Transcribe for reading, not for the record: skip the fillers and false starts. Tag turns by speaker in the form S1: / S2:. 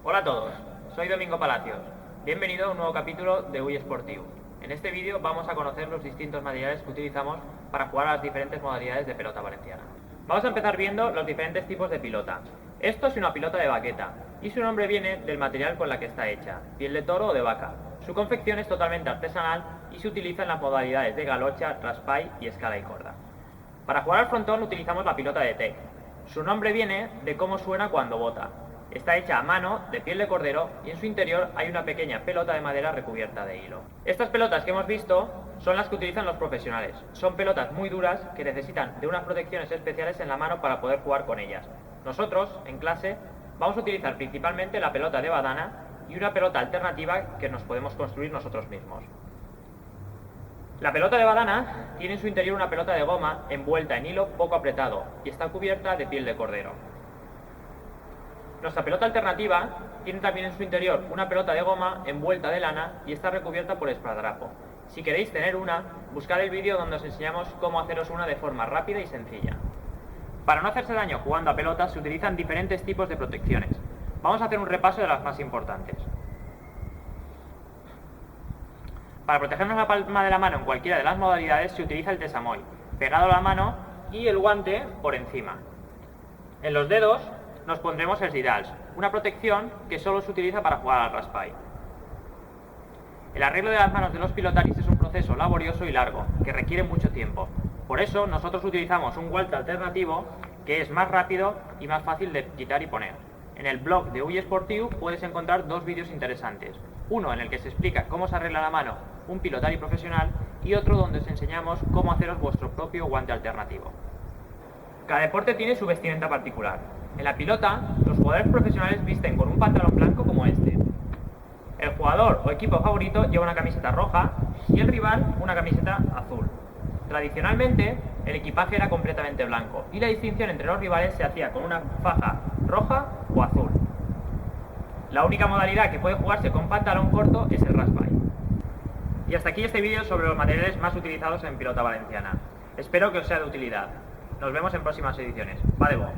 S1: Hola a todos, soy Domingo Palacios. Bienvenido a un nuevo capítulo de UI Sportiu. En este vídeo vamos a conocer los distintos materiales que utilizamos para jugar a las diferentes modalidades de pelota valenciana. Vamos a empezar viendo los diferentes tipos de pilota. Esto es una pilota de baqueta y su nombre viene del material con la que está hecha, piel de toro o de vaca. Su confección es totalmente artesanal y se utiliza en las modalidades de galocha, raspall y escala y corda. Para jugar al frontón utilizamos la pilota de tec. Su nombre viene de cómo suena cuando bota. Está hecha a mano, de piel de cordero, y en su interior hay una pequeña pelota de madera recubierta de hilo. Estas pelotas que hemos visto son las que utilizan los profesionales. Son pelotas muy duras que necesitan de unas protecciones especiales en la mano para poder jugar con ellas. Nosotros, en clase, vamos a utilizar principalmente la pelota de badana y una pelota alternativa que nos podemos construir nosotros mismos. La pelota de badana tiene en su interior una pelota de goma envuelta en hilo poco apretado y está cubierta de piel de cordero. Nuestra pelota alternativa tiene también en su interior una pelota de goma envuelta de lana y está recubierta por esparadrapo. Si queréis tener una, buscad el vídeo donde os enseñamos cómo haceros una de forma rápida y sencilla. Para no hacerse daño jugando a pelota se utilizan diferentes tipos de protecciones. Vamos a hacer un repaso de las más importantes. Para protegernos la palma de la mano en cualquiera de las modalidades se utiliza el tesamoy, pegado a la mano y el guante por encima. En los dedos nos pondremos el Sidals, una protección que solo se utiliza para jugar al raspall. El arreglo de las manos de los pilotaris es un proceso laborioso y largo, que requiere mucho tiempo. Por eso nosotros utilizamos un guante alternativo que es más rápido y más fácil de quitar y poner. En el blog de UI Sportiu puedes encontrar dos vídeos interesantes. Uno en el que se explica cómo se arregla la mano un pilotari profesional y otro donde os enseñamos cómo haceros vuestro propio guante alternativo. Cada deporte tiene su vestimenta particular. En la pilota, los jugadores profesionales visten con un pantalón blanco como este. El jugador o equipo favorito lleva una camiseta roja y el rival una camiseta azul. Tradicionalmente, el equipaje era completamente blanco y la distinción entre los rivales se hacía con una faja roja o azul. La única modalidad que puede jugarse con pantalón corto es el raspall. Y hasta aquí este vídeo sobre los materiales más utilizados en pelota valenciana. Espero que os sea de utilidad. Nos vemos en próximas ediciones. Va de bo.